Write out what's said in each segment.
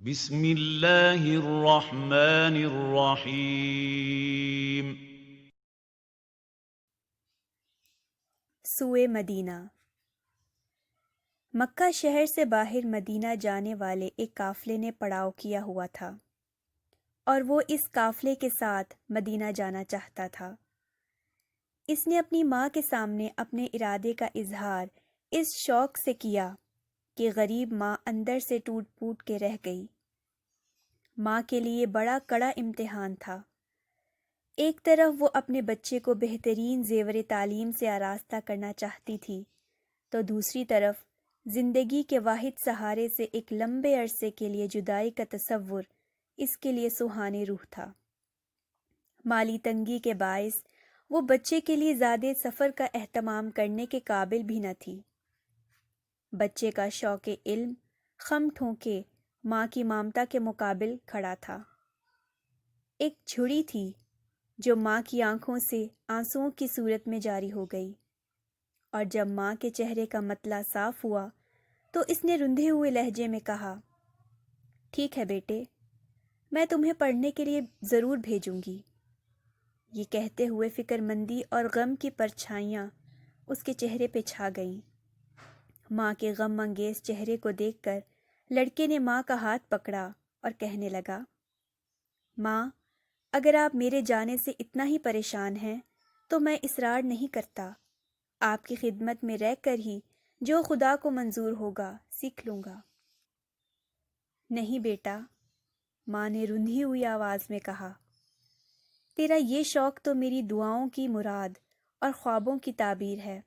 بسم اللہ الرحمن الرحیم۔ سوئے مدینہ۔ مکہ شہر سے باہر مدینہ جانے والے ایک قافلے نے پڑاؤ کیا ہوا تھا اور وہ اس قافلے کے ساتھ مدینہ جانا چاہتا تھا۔ اس نے اپنی ماں کے سامنے اپنے ارادے کا اظہار اس شوق سے کیا کہ غریب ماں اندر سے ٹوٹ پوٹ کے رہ گئی۔ ماں کے لیے بڑا کڑا امتحان تھا۔ ایک طرف وہ اپنے بچے کو بہترین زیور تعلیم سے آراستہ کرنا چاہتی تھی، تو دوسری طرف زندگی کے واحد سہارے سے ایک لمبے عرصے کے لیے جدائی کا تصور اس کے لیے سہانے روح تھا۔ مالی تنگی کے باعث وہ بچے کے لیے زیادہ سفر کا اہتمام کرنے کے قابل بھی نہ تھی۔ بچے کا شوق علم خم ٹھونکے ماں کی ممتا کے مقابل کھڑا تھا۔ ایک جھڑی تھی جو ماں کی آنکھوں سے آنسوؤں کی صورت میں جاری ہو گئی، اور جب ماں کے چہرے کا مطلع صاف ہوا تو اس نے رندھے ہوئے لہجے میں کہا، ٹھیک ہے بیٹے، میں تمہیں پڑھنے کے لیے ضرور بھیجوں گی۔ یہ کہتے ہوئے فکر مندی اور غم کی پرچھائیاں اس کے چہرے پہ چھا گئیں۔ ماں کے غم انگیز چہرے کو دیکھ کر لڑکے نے ماں کا ہاتھ پکڑا اور کہنے لگا، ماں، اگر آپ میرے جانے سے اتنا ہی پریشان ہیں تو میں اصرار نہیں کرتا، آپ کی خدمت میں رہ کر ہی جو خدا کو منظور ہوگا سیکھ لوں گا۔ نہیں بیٹا، ماں نے رندھی ہوئی آواز میں کہا، تیرا یہ شوق تو میری دعاؤں کی مراد اور خوابوں کی تعبیر ہے۔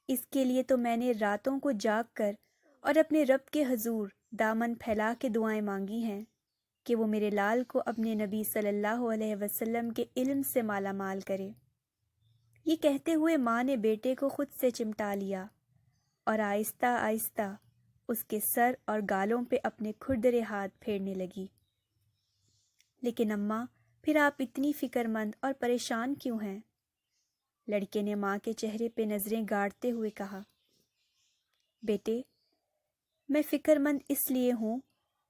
اس کے لیے تو میں نے راتوں کو جاگ کر اور اپنے رب کے حضور دامن پھیلا کے دعائیں مانگی ہیں کہ وہ میرے لال کو اپنے نبی صلی اللہ علیہ وسلم کے علم سے مالا مال کرے۔ یہ کہتے ہوئے ماں نے بیٹے کو خود سے چمٹا لیا اور آہستہ آہستہ اس کے سر اور گالوں پہ اپنے کھردرے ہاتھ پھیرنے لگی۔ لیکن اماں، پھر آپ اتنی فکر مند اور پریشان کیوں ہیں؟ لڑکے نے ماں کے چہرے پہ نظریں گاڑتے ہوئے کہا، بیٹے، میں فکر مند اس لیے ہوں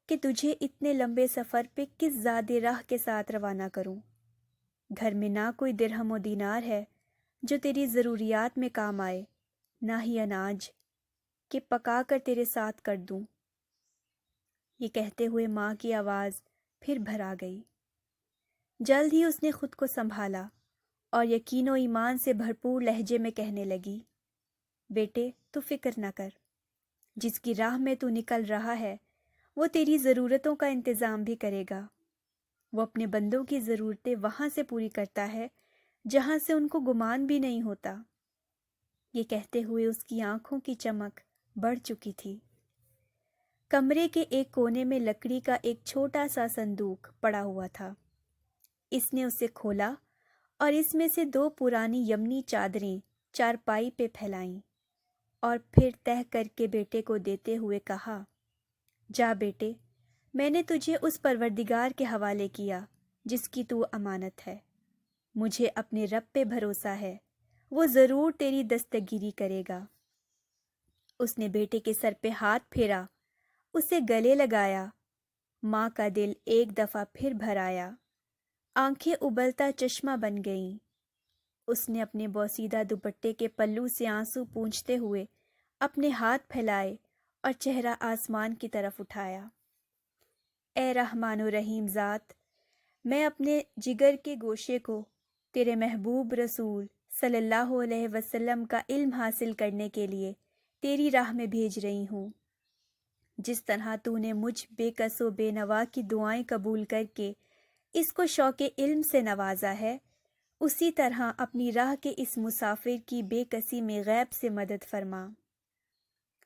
کہ تجھے اتنے لمبے سفر پہ کس زادِ راہ کے ساتھ روانہ کروں۔ گھر میں نہ کوئی درہم و دینار ہے جو تیری ضروریات میں کام آئے، نہ ہی اناج کہ پکا کر تیرے ساتھ کر دوں۔ یہ کہتے ہوئے ماں کی آواز پھر بھر آ گئی۔ جلد ہی اس نے خود کو سنبھالا اور یقین و ایمان سے بھرپور لہجے میں کہنے لگی، بیٹے، تو فکر نہ کر، جس کی راہ میں تو نکل رہا ہے وہ تیری ضرورتوں کا انتظام بھی کرے گا۔ وہ اپنے بندوں کی ضرورتیں وہاں سے پوری کرتا ہے جہاں سے ان کو گمان بھی نہیں ہوتا۔ یہ کہتے ہوئے اس کی آنکھوں کی چمک بڑھ چکی تھی۔ کمرے کے ایک کونے میں لکڑی کا ایک چھوٹا سا صندوق پڑا ہوا تھا۔ اس نے اسے کھولا اور اس میں سے 2 پرانی یمنی چادریں چارپائی پہ پھیلائیں اور پھر تہہ کر کے بیٹے کو دیتے ہوئے کہا، جا بیٹے، میں نے تجھے اس پروردگار کے حوالے کیا جس کی تو امانت ہے۔ مجھے اپنے رب پہ بھروسہ ہے، وہ ضرور تیری دستگیری کرے گا۔ اس نے بیٹے کے سر پہ ہاتھ پھیرا، اسے گلے لگایا۔ ماں کا دل ایک دفعہ پھر بھر آیا، آنکھیں ابلتا چشمہ بن گئیں۔ اس نے اپنے بوسیدہ دوپٹے کے پلو سے آنسو پونچھتے ہوئے اپنے ہاتھ پھیلائے اور چہرہ آسمان کی طرف اٹھایا۔ اے رحمان و رحیم ذات، میں اپنے جگر کے گوشے کو تیرے محبوب رسول صلی اللہ علیہ وسلم کا علم حاصل کرنے کے لیے تیری راہ میں بھیج رہی ہوں۔ جس طرح تو نے مجھ بے کس و بے نوا کی دعائیں قبول کر کے اس کو شوق علم سے نوازا ہے، اسی طرح اپنی راہ کے اس مسافر کی بے کسی میں غیب سے مدد فرما۔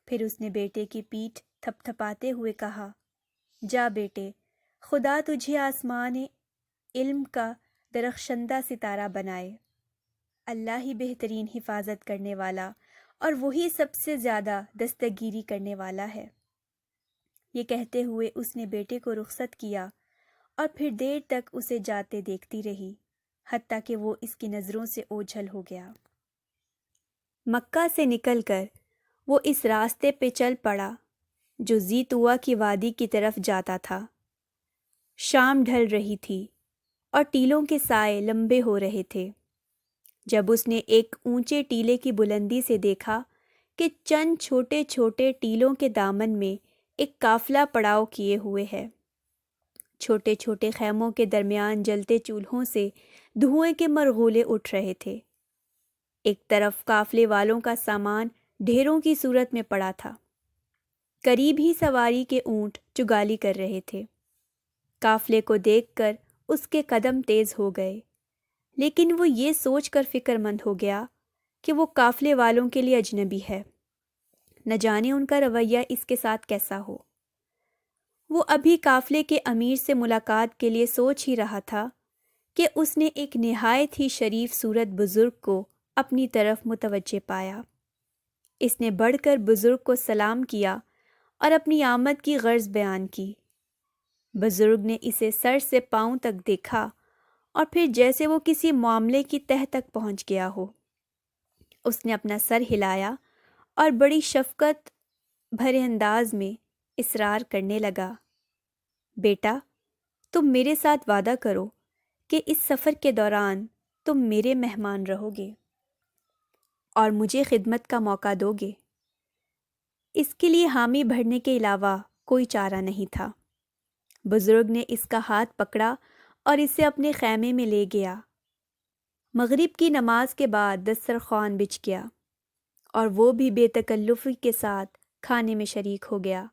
پھر اس نے بیٹے کی پیٹھ تھپ تھپاتے ہوئے کہا، جا بیٹے، خدا تجھے آسمان علم کا درخشندہ ستارہ بنائے۔ اللہ ہی بہترین حفاظت کرنے والا اور وہی سب سے زیادہ دستگیری کرنے والا ہے۔ یہ کہتے ہوئے اس نے بیٹے کو رخصت کیا اور پھر دیر تک اسے جاتے دیکھتی رہی، حتیٰ کہ وہ اس کی نظروں سے اوجھل ہو گیا۔ مکہ سے نکل کر وہ اس راستے پہ چل پڑا جو زیتوا کی وادی کی طرف جاتا تھا۔ شام ڈھل رہی تھی اور ٹیلوں کے سائے لمبے ہو رہے تھے جب اس نے ایک اونچے ٹیلے کی بلندی سے دیکھا کہ چند چھوٹے چھوٹے ٹیلوں کے دامن میں ایک قافلہ پڑاؤ کیے ہوئے ہے۔ چھوٹے چھوٹے خیموں کے درمیان جلتے چولہوں سے دھوئیں کے مرغولے اٹھ رہے تھے۔ ایک طرف قافلے والوں کا سامان ڈھیروں کی صورت میں پڑا تھا۔ قریب ہی سواری کے اونٹ چگالی کر رہے تھے۔ قافلے کو دیکھ کر اس کے قدم تیز ہو گئے، لیکن وہ یہ سوچ کر فکر مند ہو گیا کہ وہ قافلے والوں کے لیے اجنبی ہے، نہ جانے ان کا رویہ اس کے ساتھ کیسا ہو۔ وہ ابھی قافلے کے امیر سے ملاقات کے لیے سوچ ہی رہا تھا کہ اس نے ایک نہایت ہی شریف صورت بزرگ کو اپنی طرف متوجہ پایا۔ اس نے بڑھ کر بزرگ کو سلام کیا اور اپنی آمد کی غرض بیان کی۔ بزرگ نے اسے سر سے پاؤں تک دیکھا اور پھر جیسے وہ کسی معاملے کی تہہ تک پہنچ گیا ہو، اس نے اپنا سر ہلایا اور بڑی شفقت بھرے انداز میں اصرار کرنے لگا، بیٹا، تم میرے ساتھ وعدہ کرو کہ اس سفر کے دوران تم میرے مہمان رہو گے اور مجھے خدمت کا موقع دو گے۔ اس کے لیے حامی بھرنے کے علاوہ کوئی چارہ نہیں تھا۔ بزرگ نے اس کا ہاتھ پکڑا اور اسے اپنے خیمے میں لے گیا۔ مغرب کی نماز کے بعد دسترخوان بچھ گیا اور وہ بھی بے تکلفی کے ساتھ کھانے میں شریک ہو گیا۔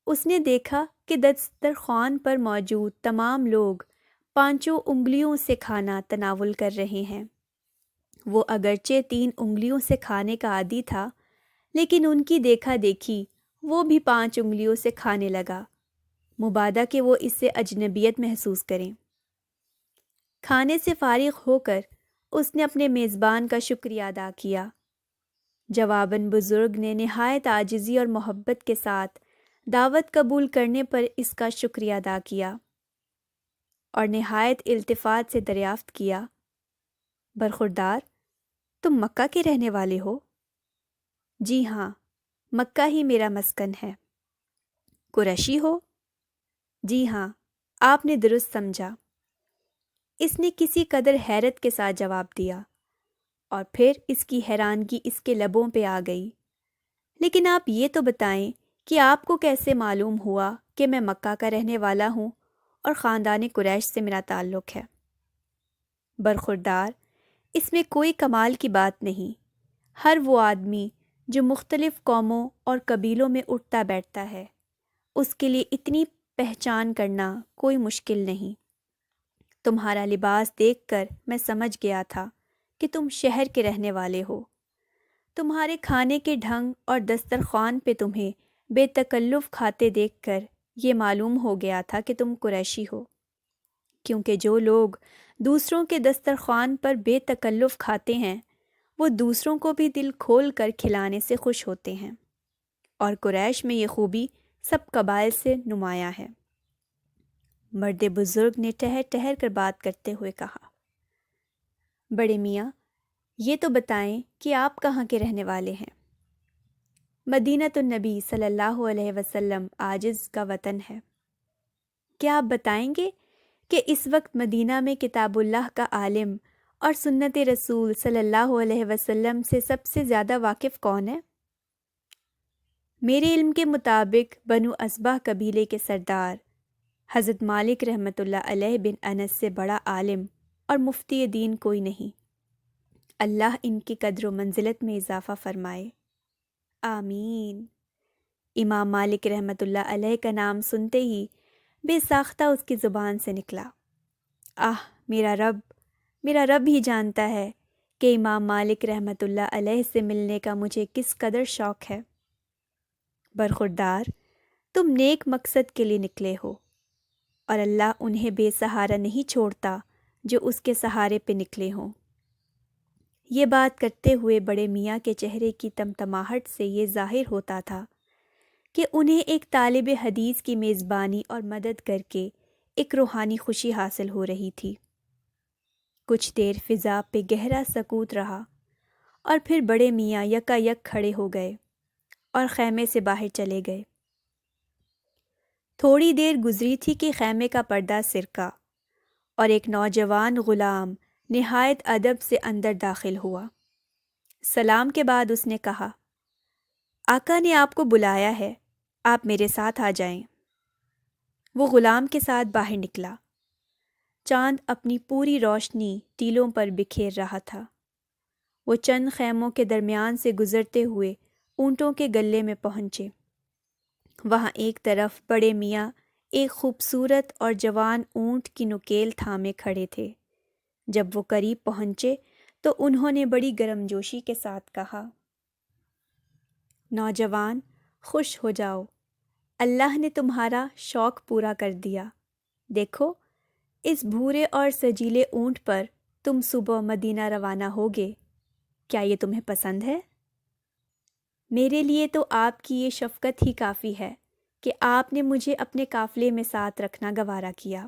اس نے دیکھا کہ دسترخوان پر موجود تمام لوگ پانچوں انگلیوں سے کھانا تناول کر رہے ہیں۔ وہ اگرچہ 3 انگلیوں سے کھانے کا عادی تھا، لیکن ان کی دیکھا دیکھی وہ بھی 5 انگلیوں سے کھانے لگا، مبادا کہ وہ اس سے اجنبیت محسوس کریں۔ کھانے سے فارغ ہو کر اس نے اپنے میزبان کا شکریہ ادا کیا۔ جواباً بزرگ نے نہایت عاجزی اور محبت کے ساتھ دعوت قبول کرنے پر اس کا شکریہ ادا کیا اور نہایت التفات سے دریافت کیا، برخوردار، تم مکہ کے رہنے والے ہو؟ جی ہاں، مکہ ہی میرا مسکن ہے۔ قریشی ہو؟ جی ہاں، آپ نے درست سمجھا۔ اس نے کسی قدر حیرت کے ساتھ جواب دیا اور پھر اس کی حیرانگی اس کے لبوں پہ آ گئی۔ لیکن آپ یہ تو بتائیں کہ آپ کو کیسے معلوم ہوا کہ میں مکہ کا رہنے والا ہوں اور خاندان قریش سے میرا تعلق ہے؟ برخوردار، اس میں کوئی کمال کی بات نہیں۔ ہر وہ آدمی جو مختلف قوموں اور قبیلوں میں اٹھتا بیٹھتا ہے، اس کے لیے اتنی پہچان کرنا کوئی مشکل نہیں۔ تمہارا لباس دیکھ کر میں سمجھ گیا تھا کہ تم شہر کے رہنے والے ہو۔ تمہارے کھانے کے ڈھنگ اور دسترخوان پہ تمہیں بے تکلف کھاتے دیکھ کر یہ معلوم ہو گیا تھا کہ تم قریشی ہو، کیونکہ جو لوگ دوسروں کے دسترخوان پر بے تکلف کھاتے ہیں وہ دوسروں کو بھی دل کھول کر کھلانے سے خوش ہوتے ہیں، اور قریش میں یہ خوبی سب قبائل سے نمایاں ہے۔ مرد بزرگ نے ٹہر ٹہر کر بات کرتے ہوئے کہا، بڑے میاں، یہ تو بتائیں کہ آپ کہاں کے رہنے والے ہیں؟ مدینۃ النبی صلی اللہ علیہ وسلم عاجز کا وطن ہے۔ کیا آپ بتائیں گے کہ اس وقت مدینہ میں کتاب اللہ کا عالم اور سنت رسول صلی اللہ علیہ وسلم سے سب سے زیادہ واقف کون ہے؟ میرے علم کے مطابق بنو اصبع قبیلے کے سردار حضرت مالک رحمۃ اللہ علیہ بن انس سے بڑا عالم اور مفتی دین کوئی نہیں۔ اللہ ان کی قدر و منزلت میں اضافہ فرمائے، آمین۔ امام مالک رحمۃ اللہ علیہ کا نام سنتے ہی بے ساختہ اس کی زبان سے نکلا، میرا رب ہی جانتا ہے کہ امام مالک رحمۃ اللہ علیہ سے ملنے کا مجھے کس قدر شوق ہے۔ برخوردار، تم نیک مقصد کے لیے نکلے ہو اور اللہ انہیں بے سہارا نہیں چھوڑتا جو اس کے سہارے پہ نکلے ہوں۔ یہ بات کرتے ہوئے بڑے میاں کے چہرے کی تمتماہٹ سے یہ ظاہر ہوتا تھا کہ انہیں ایک طالب حدیث کی میزبانی اور مدد کر کے ایک روحانی خوشی حاصل ہو رہی تھی۔ کچھ دیر فضا پہ گہرا سکوت رہا اور پھر بڑے میاں یکا یک کھڑے ہو گئے اور خیمے سے باہر چلے گئے۔ تھوڑی دیر گزری تھی کہ خیمے کا پردہ سرکا اور ایک نوجوان غلام نہایت ادب سے اندر داخل ہوا۔ سلام کے بعد اس نے کہا، آقا نے آپ کو بلایا ہے، آپ میرے ساتھ آ جائیں۔ وہ غلام کے ساتھ باہر نکلا۔ چاند اپنی پوری روشنی ٹیلوں پر بکھیر رہا تھا۔ وہ چند خیموں کے درمیان سے گزرتے ہوئے اونٹوں کے گلے میں پہنچے۔ وہاں ایک طرف بڑے میاں ایک خوبصورت اور جوان اونٹ کی نکیل تھامے کھڑے تھے۔ جب وہ قریب پہنچے تو انہوں نے بڑی گرمجوشی کے ساتھ کہا، نوجوان، خوش ہو جاؤ، اللہ نے تمہارا شوق پورا کر دیا۔ دیکھو، اس بھورے اور سجیلے اونٹ پر تم صبح مدینہ روانہ ہوگے۔ کیا یہ تمہیں پسند ہے؟ میرے لیے تو آپ کی یہ شفقت ہی کافی ہے کہ آپ نے مجھے اپنے قافلے میں ساتھ رکھنا گوارا کیا۔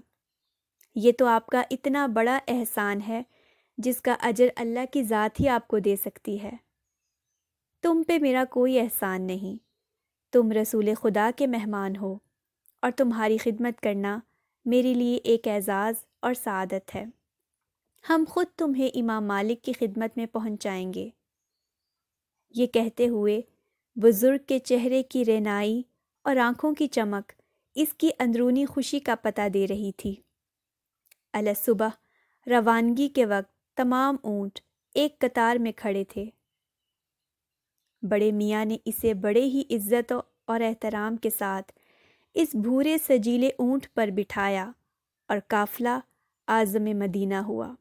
یہ تو آپ کا اتنا بڑا احسان ہے جس کا اجر اللہ کی ذات ہی آپ کو دے سکتی ہے۔ تم پہ میرا کوئی احسان نہیں، تم رسول خدا کے مہمان ہو اور تمہاری خدمت کرنا میرے لیے ایک اعزاز اور سعادت ہے۔ ہم خود تمہیں امام مالک کی خدمت میں پہنچائیں گے۔ یہ کہتے ہوئے بزرگ کے چہرے کی رعنائی اور آنکھوں کی چمک اس کی اندرونی خوشی کا پتہ دے رہی تھی۔ الصبح روانگی کے وقت تمام اونٹ ایک قطار میں کھڑے تھے۔ بڑے میاں نے اسے بڑے ہی عزت اور احترام کے ساتھ اس بھورے سجیلے اونٹ پر بٹھایا اور قافلہ عازم مدینہ ہوا۔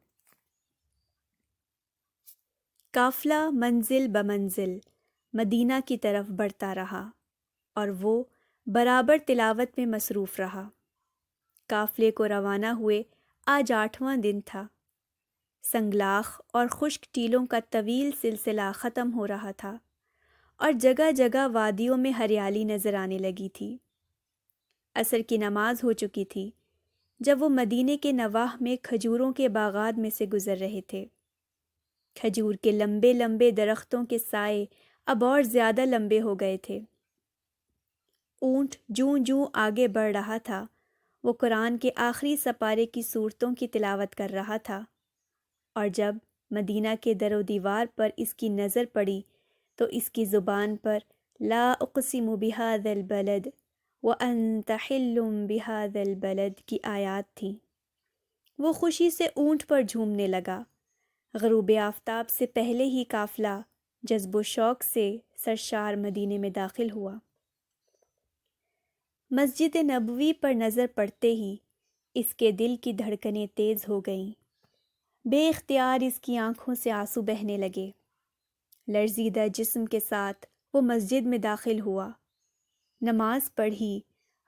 قافلہ منزل بمنزل مدینہ کی طرف بڑھتا رہا اور وہ برابر تلاوت میں مصروف رہا۔ قافلے کو روانہ ہوئے آج 8واں دن تھا۔ سنگلاخ اور خشک ٹیلوں کا طویل سلسلہ ختم ہو رہا تھا اور جگہ جگہ وادیوں میں ہریالی نظر آنے لگی تھی۔ عصر کی نماز ہو چکی تھی جب وہ مدینے کے نواح میں کھجوروں کے باغات میں سے گزر رہے تھے۔ کھجور کے لمبے لمبے درختوں کے سائے اب اور زیادہ لمبے ہو گئے تھے۔ اونٹ جوں جوں آگے بڑھ رہا تھا، وہ قرآن کے آخری سپارے کی سورتوں کی تلاوت کر رہا تھا، اور جب مدینہ کے در و دیوار پر اس کی نظر پڑی تو اس کی زبان پر لا اقسم بہذا البلد وانت حل بہذا البلد کی آیات تھیں۔ وہ خوشی سے اونٹ پر جھومنے لگا۔ غروب آفتاب سے پہلے ہی قافلہ جذب و شوق سے سرشار مدینے میں داخل ہوا۔ مسجد نبوی پر نظر پڑتے ہی اس کے دل کی دھڑکنیں تیز ہو گئیں۔ بے اختیار اس کی آنکھوں سے آنسو بہنے لگے۔ لرزیدہ جسم کے ساتھ وہ مسجد میں داخل ہوا، نماز پڑھی،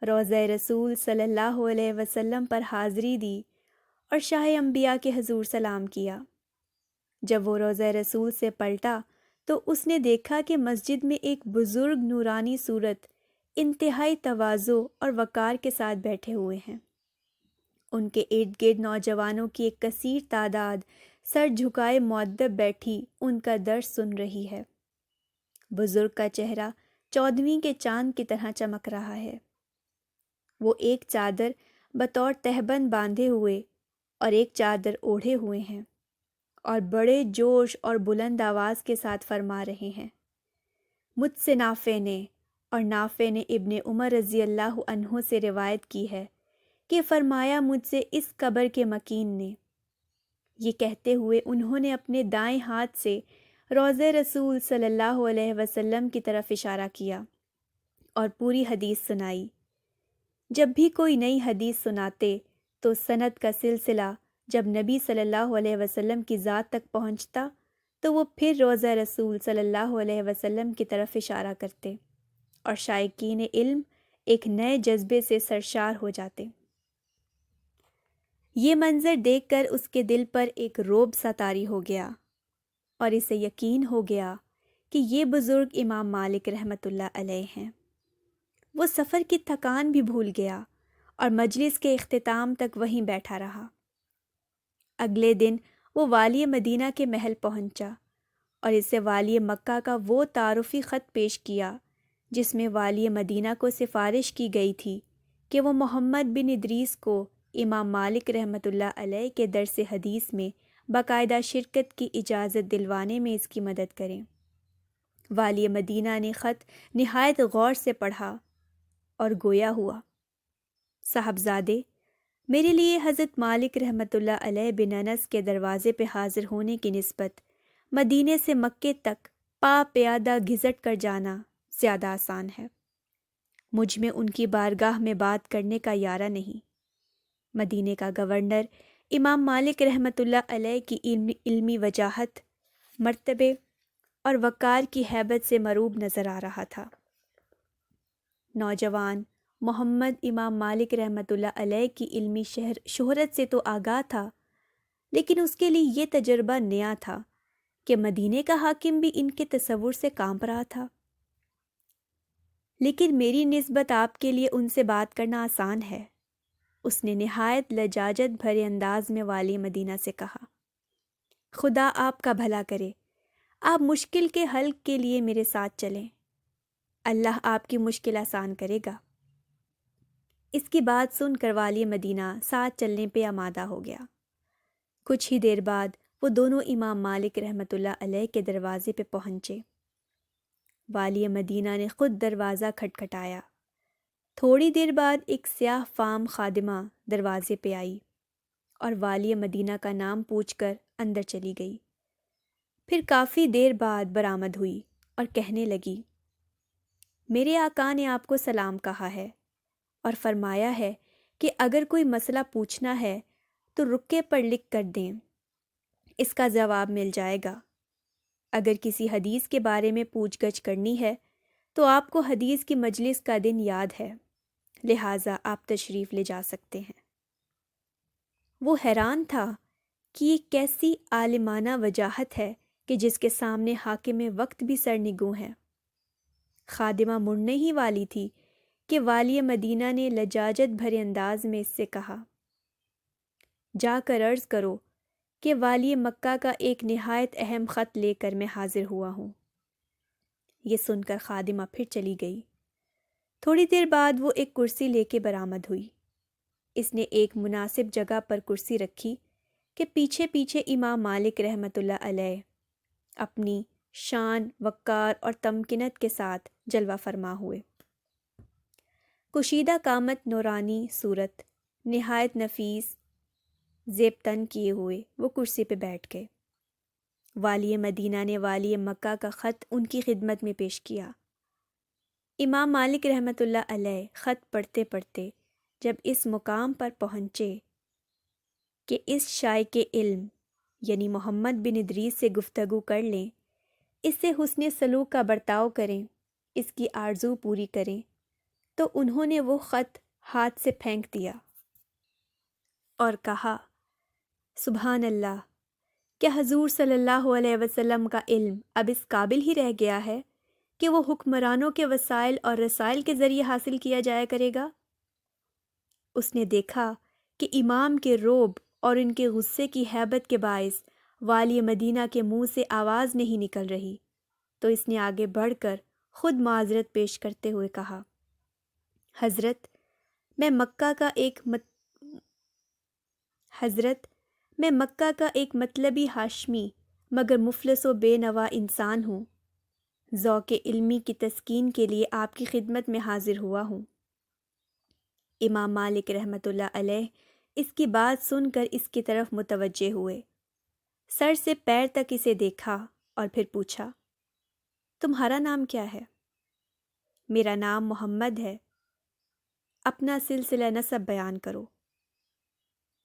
روضہ رسول صلی اللہ علیہ وسلم پر حاضری دی اور شاہ انبیاء کے حضور سلام کیا۔ جب وہ روضہ رسول سے پلٹا تو اس نے دیکھا کہ مسجد میں ایک بزرگ نورانی صورت انتہائی تواضع اور وقار کے ساتھ بیٹھے ہوئے ہیں۔ ان کے ارد گرد نوجوانوں کی ایک کثیر تعداد سر جھکائے مؤدب بیٹھی ان کا درس سن رہی ہے۔ بزرگ کا چہرہ 14ویں کے چاند کی طرح چمک رہا ہے۔ وہ ایک چادر بطور تہبند باندھے ہوئے اور ایک چادر اوڑھے ہوئے ہیں اور بڑے جوش اور بلند آواز کے ساتھ فرما رہے ہیں۔ مجھ سے نافع نے اور نافع نے ابن عمر رضی اللہ عنہ سے روایت کی ہے کہ فرمایا مجھ سے اس قبر کے مکین نے۔ یہ کہتے ہوئے انہوں نے اپنے دائیں ہاتھ سے روضہ رسول صلی اللہ علیہ وسلم کی طرف اشارہ کیا اور پوری حدیث سنائی۔ جب بھی کوئی نئی حدیث سناتے تو سند کا سلسلہ جب نبی صلی اللہ علیہ وسلم کی ذات تک پہنچتا تو وہ پھر روضہ رسول صلی اللہ علیہ وسلم کی طرف اشارہ کرتے اور شائقین علم ایک نئے جذبے سے سرشار ہو جاتے۔ یہ منظر دیکھ کر اس کے دل پر ایک رعب سا طاری ہو گیا اور اسے یقین ہو گیا کہ یہ بزرگ امام مالک رحمۃ اللہ علیہ ہیں۔ وہ سفر کی تھکان بھی بھول گیا اور مجلس کے اختتام تک وہیں بیٹھا رہا۔ اگلے دن وہ والی مدینہ کے محل پہنچا اور اسے والی مکہ کا وہ تعارفی خط پیش کیا جس میں والی مدینہ کو سفارش کی گئی تھی کہ وہ محمد بن ادریس کو امام مالک رحمۃ اللہ علیہ کے درس حدیث میں باقاعدہ شرکت کی اجازت دلوانے میں اس کی مدد کریں۔ والی مدینہ نے خط نہایت غور سے پڑھا اور گویا ہوا، صاحبزادے، میرے لیے حضرت مالک رحمۃ اللہ علیہ بن انس کے دروازے پہ حاضر ہونے کی نسبت مدینے سے مکے تک پا پیادہ گھسٹ کر جانا زیادہ آسان ہے۔ مجھ میں ان کی بارگاہ میں بات کرنے کا یارہ نہیں۔ مدینے کا گورنر امام مالک رحمۃ اللہ علیہ کی علمی وجاہت، مرتبے اور وقار کی ہیبت سے مروب نظر آ رہا تھا۔ نوجوان محمد امام مالک رحمۃ اللہ علیہ کی علمی شہرت سے تو آگاہ تھا، لیکن اس کے لیے یہ تجربہ نیا تھا کہ مدینے کا حاکم بھی ان کے تصور سے کانپ رہا تھا۔ لیکن میری نسبت آپ کے لیے ان سے بات کرنا آسان ہے، اس نے نہایت لجاجت بھرے انداز میں والی مدینہ سے کہا۔ خدا آپ کا بھلا کرے، آپ مشکل کے حل کے لیے میرے ساتھ چلیں، اللہ آپ کی مشکل آسان کرے گا۔ اس کی بات سن کر والی مدینہ ساتھ چلنے پہ آمادہ ہو گیا۔ کچھ ہی دیر بعد وہ دونوں امام مالک رحمۃ اللہ علیہ کے دروازے پہ پہنچے۔ والی مدینہ نے خود دروازہ کھٹکھٹایا۔ تھوڑی دیر بعد ایک سیاہ فام خادمہ دروازے پہ آئی اور والی مدینہ کا نام پوچھ کر اندر چلی گئی۔ پھر کافی دیر بعد برآمد ہوئی اور کہنے لگی، میرے آقا نے آپ کو سلام کہا ہے اور فرمایا ہے کہ اگر کوئی مسئلہ پوچھنا ہے تو رکے پر لکھ کر دیں، اس کا جواب مل جائے گا۔ اگر کسی حدیث کے بارے میں پوچھ گچھ کرنی ہے تو آپ کو حدیث کی مجلس کا دن یاد ہے، لہٰذا آپ تشریف لے جا سکتے ہیں۔ وہ حیران تھا کہ یہ کیسی عالمانہ وجاہت ہے کہ جس کے سامنے حاکم وقت بھی سرنگوں ہے۔ خادمہ مڑنے ہی والی تھی کہ والی مدینہ نے لجاجت بھرے انداز میں اس سے کہا، جا کر عرض کرو کہ والی مکہ کا ایک نہایت اہم خط لے کر میں حاضر ہوا ہوں۔ یہ سن کر خادمہ پھر چلی گئی۔ تھوڑی دیر بعد وہ ایک کرسی لے کے برآمد ہوئی۔ اس نے ایک مناسب جگہ پر کرسی رکھی کہ پیچھے پیچھے امام مالک رحمۃ اللہ علیہ اپنی شان، وقار اور تمکنت کے ساتھ جلوہ فرما ہوئے۔ کشیدہ قامت، نورانی صورت، نہایت نفیس زیب تن کیے ہوئے وہ کرسی پہ بیٹھ گئے۔ والی مدینہ نے والی مکہ کا خط ان کی خدمت میں پیش کیا۔ امام مالک رحمۃ اللہ علیہ خط پڑھتے پڑھتے جب اس مقام پر پہنچے کہ اس شائق علم یعنی محمد بن ادریس سے گفتگو کر لیں، اس سے حسن سلوک کا برتاؤ کریں، اس کی آرزو پوری کریں، تو انہوں نے وہ خط ہاتھ سے پھینک دیا اور کہا، سبحان اللہ، کیا حضور صلی اللہ علیہ وسلم کا علم اب اس قابل ہی رہ گیا ہے کہ وہ حکمرانوں کے وسائل اور رسائل کے ذریعے حاصل کیا جایا کرے گا؟ اس نے دیکھا کہ امام کے رعب اور ان کے غصے کی ہیبت کے باعث والی مدینہ کے منہ سے آواز نہیں نکل رہی، تو اس نے آگے بڑھ کر خود معذرت پیش کرتے ہوئے کہا، حضرت میں مکہ کا ایک مطلبی ہاشمی مگر مفلس و بے نوا انسان ہوں، ذوق علمی کی تسکین کے لیے آپ کی خدمت میں حاضر ہوا ہوں۔ امام مالک رحمۃ اللہ علیہ اس کی بات سن کر اس کی طرف متوجہ ہوئے، سر سے پیر تک اسے دیکھا اور پھر پوچھا، تمہارا نام کیا ہے؟ میرا نام محمد ہے۔ اپنا سلسلہ نسب بیان کرو۔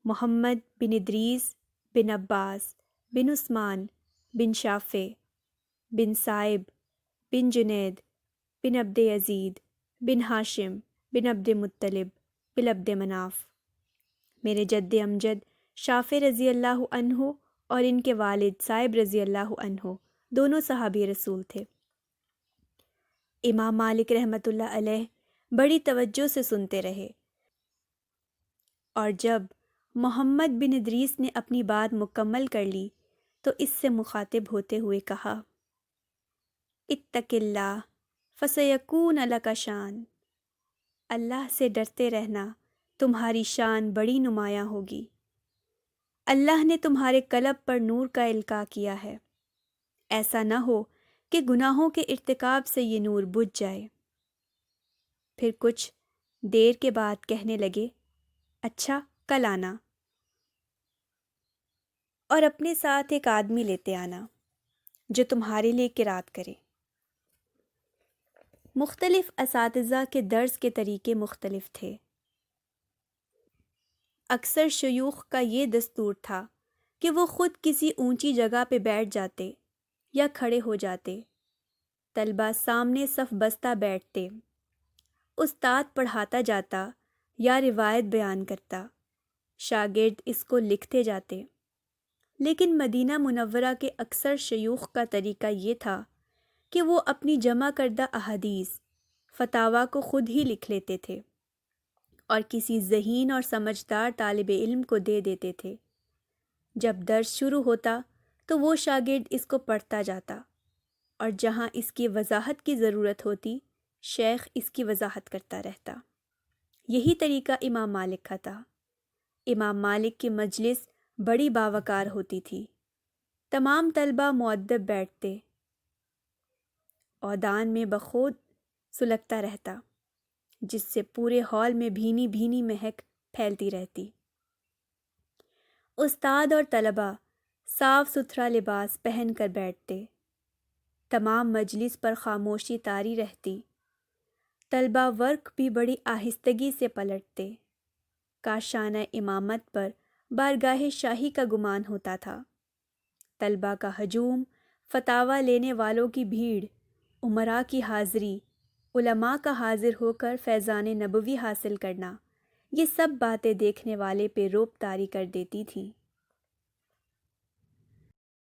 محمد بن ادریس بن عباس بن عثمان بن شافع بن صائب بن جنید بن عبد یزید بن ہاشم بن عبد مطلب بن عبد مناف۔ میرے جد امجد شافع رضی اللہ عنہ اور ان کے والد صائب رضی اللہ عنہ دونوں صحابی رسول تھے۔ امام مالک رحمۃ اللہ علیہ بڑی توجہ سے سنتے رہے، اور جب محمد بن ادریس نے اپنی بات مکمل کر لی تو اس سے مخاطب ہوتے ہوئے کہا، اتق اللہ فَسَيَكُونَ لَكَ شان، اللہ سے ڈرتے رہنا، تمہاری شان بڑی نمایاں ہوگی۔ اللہ نے تمہارے قلب پر نور کا القاء کیا ہے، ایسا نہ ہو کہ گناہوں کے ارتکاب سے یہ نور بجھ جائے۔ پھر کچھ دیر کے بعد کہنے لگے، اچھا کل آنا، اور اپنے ساتھ ایک آدمی لیتے آنا جو تمہارے لیے قرات کرے۔ مختلف اساتذہ کے درس کے طریقے مختلف تھے۔ اکثر شیوخ کا یہ دستور تھا کہ وہ خود کسی اونچی جگہ پہ بیٹھ جاتے یا کھڑے ہو جاتے، طلبہ سامنے صف بستہ بیٹھتے، استاد پڑھاتا جاتا یا روایت بیان کرتا، شاگرد اس کو لکھتے جاتے۔ لیکن مدینہ منورہ کے اکثر شیوخ کا طریقہ یہ تھا کہ وہ اپنی جمع کردہ احادیث فتاویٰ کو خود ہی لکھ لیتے تھے اور کسی ذہین اور سمجھدار طالب علم کو دے دیتے تھے۔ جب درس شروع ہوتا تو وہ شاگرد اس کو پڑھتا جاتا، اور جہاں اس کی وضاحت کی ضرورت ہوتی شیخ اس کی وضاحت کرتا رہتا۔ یہی طریقہ امام مالک کا تھا۔ امام مالک کی مجلس بڑی باوقار ہوتی تھی، تمام طلبہ مؤدب بیٹھتے، اودان میں بخود سلگتا رہتا جس سے پورے ہال میں بھینی بھینی مہک پھیلتی رہتی۔ استاد اور طلبہ صاف ستھرا لباس پہن کر بیٹھتے، تمام مجلس پر خاموشی طاری رہتی، طلبہ ورق بھی بڑی آہستگی سے پلٹتے۔ کاشانہ امامت پر بارگاہ شاہی کا گمان ہوتا تھا۔ طلبہ کا ہجوم، فتاویٰ لینے والوں کی بھیڑ، امراء کی حاضری، علماء کا حاضر ہو کر فیضان نبوی حاصل کرنا، یہ سب باتیں دیکھنے والے پہ رعب طاری کر دیتی تھیں۔